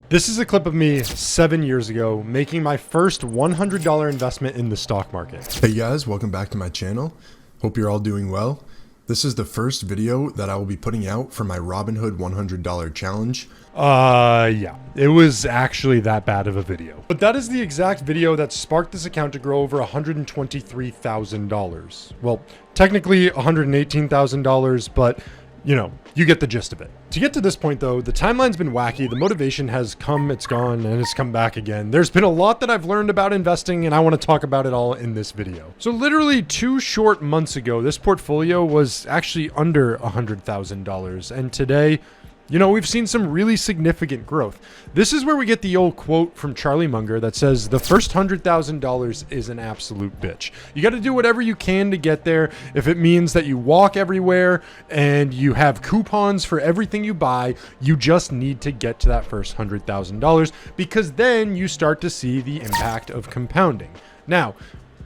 This is a clip of me 7 years ago making my first $100 investment in the stock market. Hey guys, welcome back to my channel. Hope you're all doing well. This is the first video that I will be putting out for my Robinhood $100 challenge. Yeah, it was actually that bad of a video. But that is the exact video that sparked this account to grow over $123,000. Well, technically $118,000, but you know, you get the gist of it. To get to this point though, the timeline's been wacky, the motivation has come, it's gone, and it's come back again. There's been a lot that I've learned about investing, and I want to talk about it all in this video. So literally 2 short months ago, this portfolio was actually under $100,000, and today, you know, we've seen some really significant growth. This is where we get the old quote from Charlie Munger that says, the first $100,000 is an absolute bitch. You got to do whatever you can to get there. If it means that you walk everywhere and you have coupons for everything you buy, you just need to get to that first $100,000 because then you start to see the impact of compounding. Now,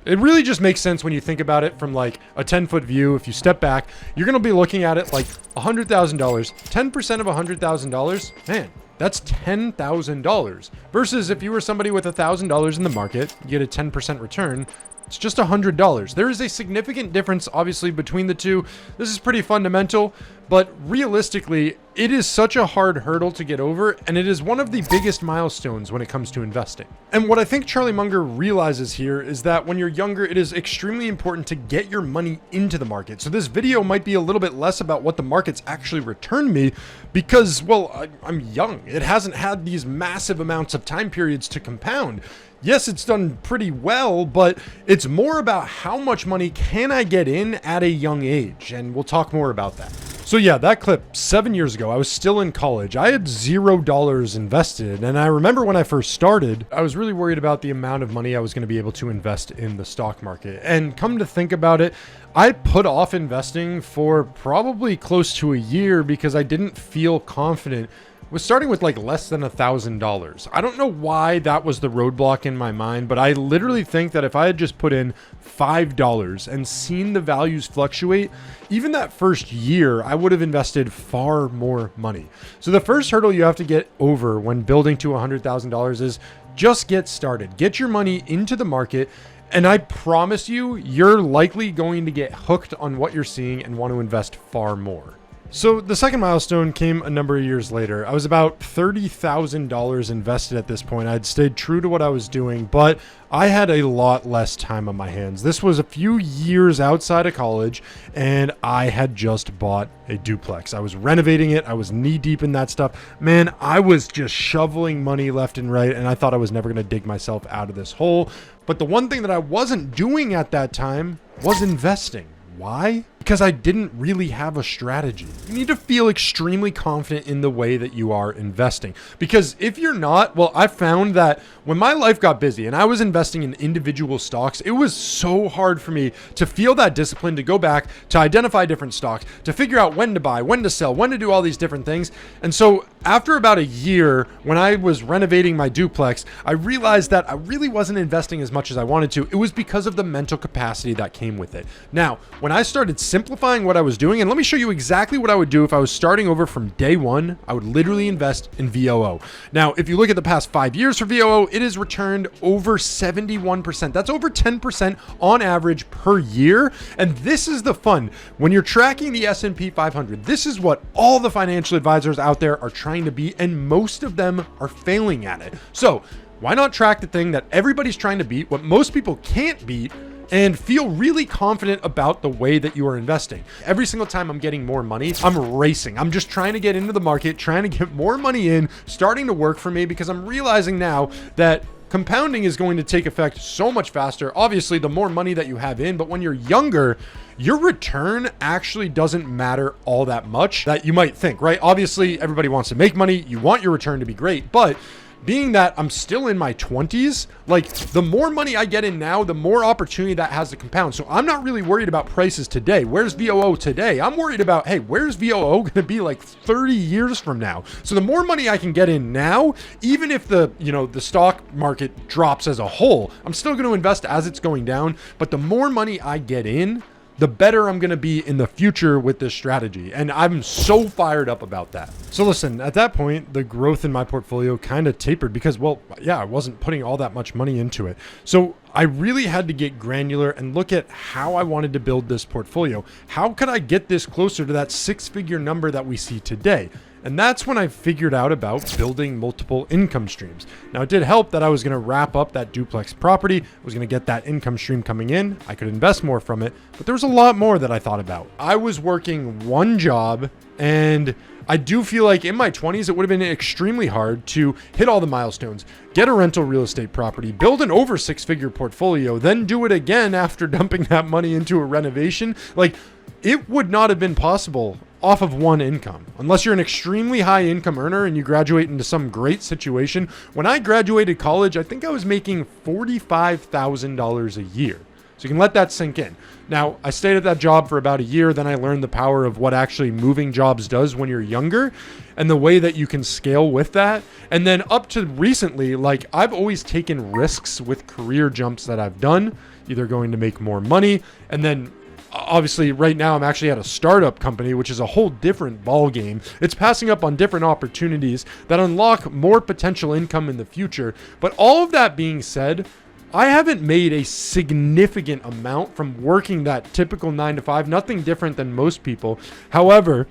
it really just makes sense when you think about it from like a 10-foot view. If you step back, you're going to be looking at it like $100,000. 10% of $100,000, man, that's $10,000. Versus if you were somebody with $1,000 in the market, you get a 10% return. It's just $100. There is a significant difference, obviously, between the two. This is pretty fundamental, but realistically, it is such a hard hurdle to get over, and it is one of the biggest milestones when it comes to investing. And what I think Charlie Munger realizes here is that when you're younger, it is extremely important to get your money into the market. So this video might be a little bit less about what the markets actually return me because, well, I'm young. It hasn't had these massive amounts of time periods to compound. Yes, it's done pretty well, but it's more about how much money can I get in at a young age, and we'll talk more about that. So yeah, that clip 7 years ago, I was still in college. I had $0 invested, and I remember when I first started, I was really worried about the amount of money I was going to be able to invest in the stock market. And come to think about it, I put off investing for probably close to a year because I didn't feel confident was starting with like less than $1,000. I don't know why that was the roadblock in my mind, but I literally think that if I had just put in $5 and seen the values fluctuate, even that first year, I would have invested far more money. So the first hurdle you have to get over when building to $100,000 is just get started. Get your money into the market. And I promise you, you're likely going to get hooked on what you're seeing and want to invest far more. So the second milestone came a number of years later. I was about $30,000 invested at this point. I'd stayed true to what I was doing, but I had a lot less time on my hands. This was a few years outside of college, and I had just bought a duplex. I was renovating it. I was knee deep in that stuff. Man, I was just shoveling money left and right, and I thought I was never going to dig myself out of this hole. But the one thing that I wasn't doing at that time was investing. Why? Because I didn't really have a strategy. You need to feel extremely confident in the way that you are investing. Because if you're not, well, I found that when my life got busy and I was investing in individual stocks, it was so hard for me to feel that discipline to go back, to identify different stocks, to figure out when to buy, when to sell, when to do all these different things. And so after about a year, when I was renovating my duplex, I realized that I really wasn't investing as much as I wanted to. It was because of the mental capacity that came with it. Now, when I started simplifying what I was doing, and let me show you exactly what I would do if I was starting over from day one, I would literally invest in VOO. Now, if you look at the past 5 years for VOO, it has returned over 71%. That's over 10% on average per year. And this is the fun. When you're tracking the S&P 500, this is what all the financial advisors out there are trying to beat, and most of them are failing at it. So why not track the thing that everybody's trying to beat, what most people can't beat, and feel really confident about the way that you are investing? Every single time I'm getting more money, I'm racing. I'm just trying to get into the market, trying to get more money in, starting to work for me, because I'm realizing now that compounding is going to take effect so much faster. Obviously, the more money that you have in, but when you're younger, your return actually doesn't matter all that much that you might think, right? Obviously, everybody wants to make money. You want your return to be great, but being that I'm still in my 20s, like the more money I get in now, the more opportunity that has to compound. So I'm not really worried about prices today. Where's VOO today? I'm worried about, hey, where's VOO going to be like 30 years from now? So the more money I can get in now, even if the stock market drops as a whole, I'm still going to invest as it's going down. But the more money I get in, the better I'm going to be in the future with this strategy. And I'm so fired up about that. So listen, at that point, the growth in my portfolio kind of tapered because, well, yeah, I wasn't putting all that much money into it. So I really had to get granular and look at how I wanted to build this portfolio. How could I get this closer to that 6-figure number that we see today? And that's when I figured out about building multiple income streams. Now, it did help that I was going to wrap up that duplex property. I was going to get that income stream coming in. I could invest more from it, but there was a lot more that I thought about. I was working one job, and I do feel like in my 20s, it would have been extremely hard to hit all the milestones, get a rental real estate property, build an over 6-figure portfolio, then do it again after dumping that money into a renovation. Like, it would not have been possible off of one income, unless you're an extremely high income earner and you graduate into some great situation. When I graduated college, I think I was making $45,000 a year. So you can let that sink in. Now, I stayed at that job for about a year. Then I learned the power of what actually moving jobs does when you're younger and the way that you can scale with that. And then up to recently, like, I've always taken risks with career jumps that I've done, either going to make more money. And then obviously right now I'm actually at a startup company, which is a whole different ball game. It's passing up on different opportunities that unlock more potential income in the future. But all of that being said, I haven't made a significant amount from working that typical 9-to-5, nothing different than most people. However,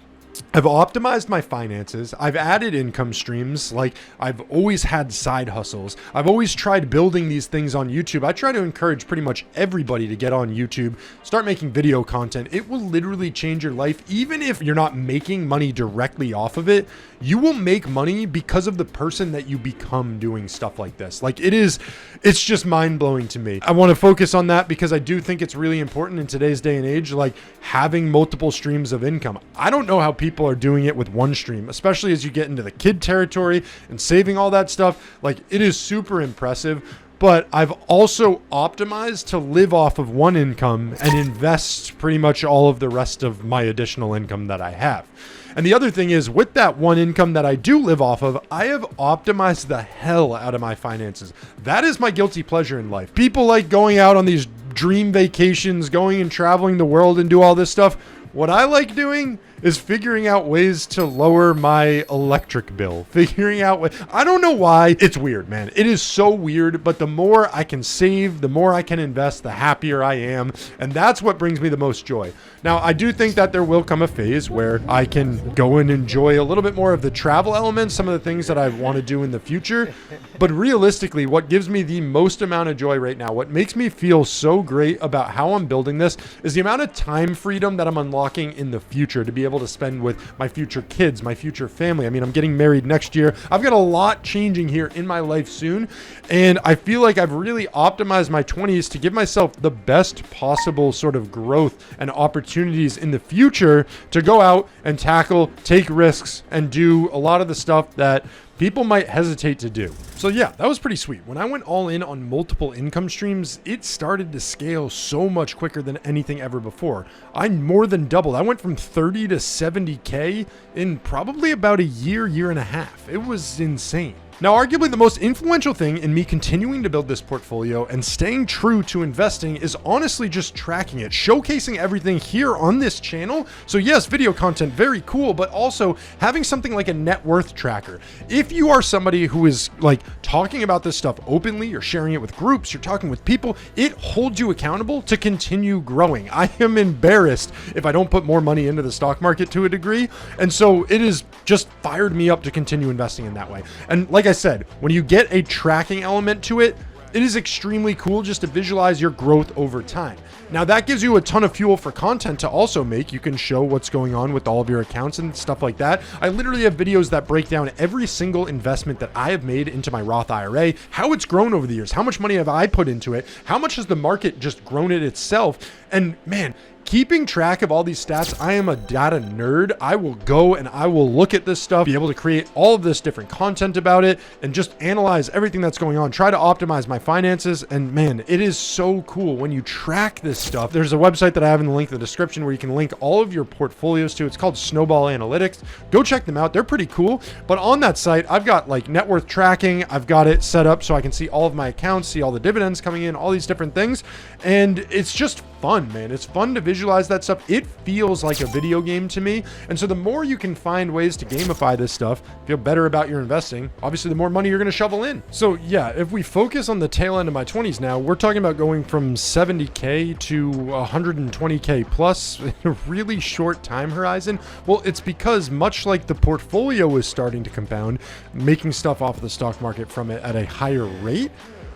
I've optimized my finances. I've added income streams. Like, I've always had side hustles. I've always tried building these things on YouTube. I try to encourage pretty much everybody to get on YouTube, start making video content. It will literally change your life. Even if you're not making money directly off of it, you will make money because of the person that you become doing stuff like this. Like, it's just mind blowing to me. I want to focus on that because I do think it's really important in today's day and age, like having multiple streams of income. I don't know how people are doing it with one stream, especially as you get into the kid territory and saving all that stuff. Like, it is super impressive, but I've also optimized to live off of one income and invest pretty much all of the rest of my additional income that I have. And the other thing is, with that one income that I do live off of, I have optimized the hell out of my finances. That is my guilty pleasure in life. People like going out on these dream vacations, going and traveling the world and do all this stuff. What I like doing is figuring out ways to lower my electric bill. I don't know why. It's weird, man. It is so weird, but the more I can save, the more I can invest, the happier I am. And that's what brings me the most joy. Now, I do think that there will come a phase where I can go and enjoy a little bit more of the travel elements, some of the things that I want to do in the future. But realistically, what gives me the most amount of joy right now, what makes me feel so great about how I'm building this, is the amount of time freedom that I'm unlocking in the future to be able to spend with my future kids, my future family. I mean, I'm getting married next year. I've got a lot changing here in my life soon. And I feel like I've really optimized my 20s to give myself the best possible sort of growth and opportunities in the future to go out and tackle, take risks, and do a lot of the stuff that people might hesitate to do. So yeah, that was pretty sweet. When I went all in on multiple income streams, it started to scale so much quicker than anything ever before. I more than doubled. I went from 30 to 70K in probably about a year and a half. It was insane. Now, arguably the most influential thing in me continuing to build this portfolio and staying true to investing is honestly just tracking it, showcasing everything here on this channel. So yes, video content, very cool, but also having something like a net worth tracker. If you are somebody who is like talking about this stuff openly, you're sharing it with groups, you're talking with people, it holds you accountable to continue growing. I am embarrassed if I don't put more money into the stock market to a degree. And so it has just fired me up to continue investing in that way. And like I said, when you get a tracking element to it, it is extremely cool just to visualize your growth over time. Now that gives you a ton of fuel for content to also make. You can show what's going on with all of your accounts and stuff like that. I literally have videos that break down every single investment that I have made into my Roth IRA, how it's grown over the years, how much money have I put into it, how much has the market just grown it itself. And man, keeping track of all these stats, I am a data nerd. I will go and I will look at this stuff, be able to create all of this different content about it, and just analyze everything that's going on, try to optimize my finances. And man, it is so cool when you track this stuff. There's a website that I have in the link in the description where you can link all of your portfolios to. It's called Snowball Analytics. Go check them out. They're pretty cool. But on that site, I've got like net worth tracking. I've got it set up so I can see all of my accounts, see all the dividends coming in, all these different things. And it's just fun, man. It's fun to visualize that stuff. It feels like a video game to me. And so the more you can find ways to gamify this stuff, feel better about your investing, obviously the more money you're going to shovel in. So yeah, if we focus on the tail end of my 20s now, we're talking about going from 70K to 120K plus in a really short time horizon. Well, it's because much like the portfolio is starting to compound, making stuff off of the stock market from it at a higher rate,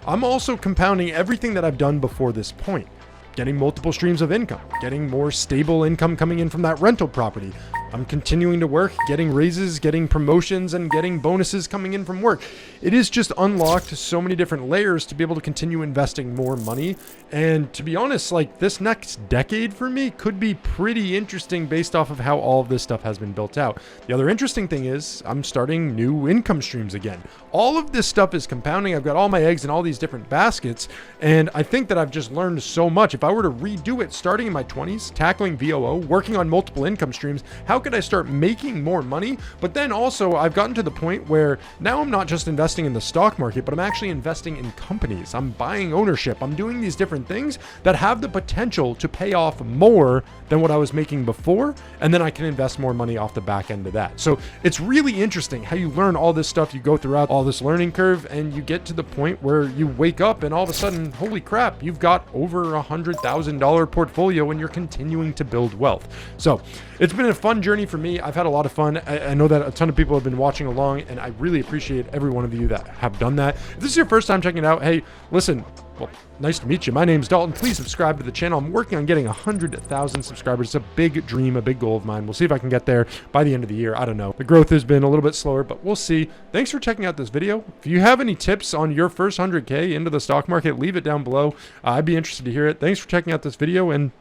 I'm also compounding everything that I've done before this point. Getting multiple streams of income, getting more stable income coming in from that rental property. I'm continuing to work, getting raises, getting promotions, and getting bonuses coming in from work. It is just unlocked so many different layers to be able to continue investing more money. And to be honest, like this next decade for me could be pretty interesting based off of how all of this stuff has been built out. The other interesting thing is I'm starting new income streams again. All of this stuff is compounding. I've got all my eggs in all these different baskets. And I think that I've just learned so much. If I were to redo it starting in my 20s, tackling VOO, working on multiple income streams, how could I start making more money? But then also I've gotten to the point where now I'm not just investing in the stock market, but I'm actually investing in companies. I'm buying ownership. I'm doing these different things that have the potential to pay off more than what I was making before. And then I can invest more money off the back end of that. So it's really interesting how you learn all this stuff. You go throughout all this learning curve and you get to the point where you wake up and all of a sudden, holy crap, you've got over $100,000 portfolio and you're continuing to build wealth. So it's been a fun journey for me. I've had a lot of fun. I know that a ton of people have been watching along, and I really appreciate every one of you that have done that. If this is your first time checking it out, hey, listen, well, nice to meet you. My name's Dalton. Please subscribe to the channel. I'm working on getting 100,000 subscribers. It's a big dream, a big goal of mine. We'll see if I can get there by the end of the year. I don't know. The growth has been a little bit slower, but we'll see. Thanks for checking out this video. If you have any tips on your first 100K into the stock market, leave it down below. I'd be interested to hear it. Thanks for checking out this video, and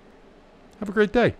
have a great day.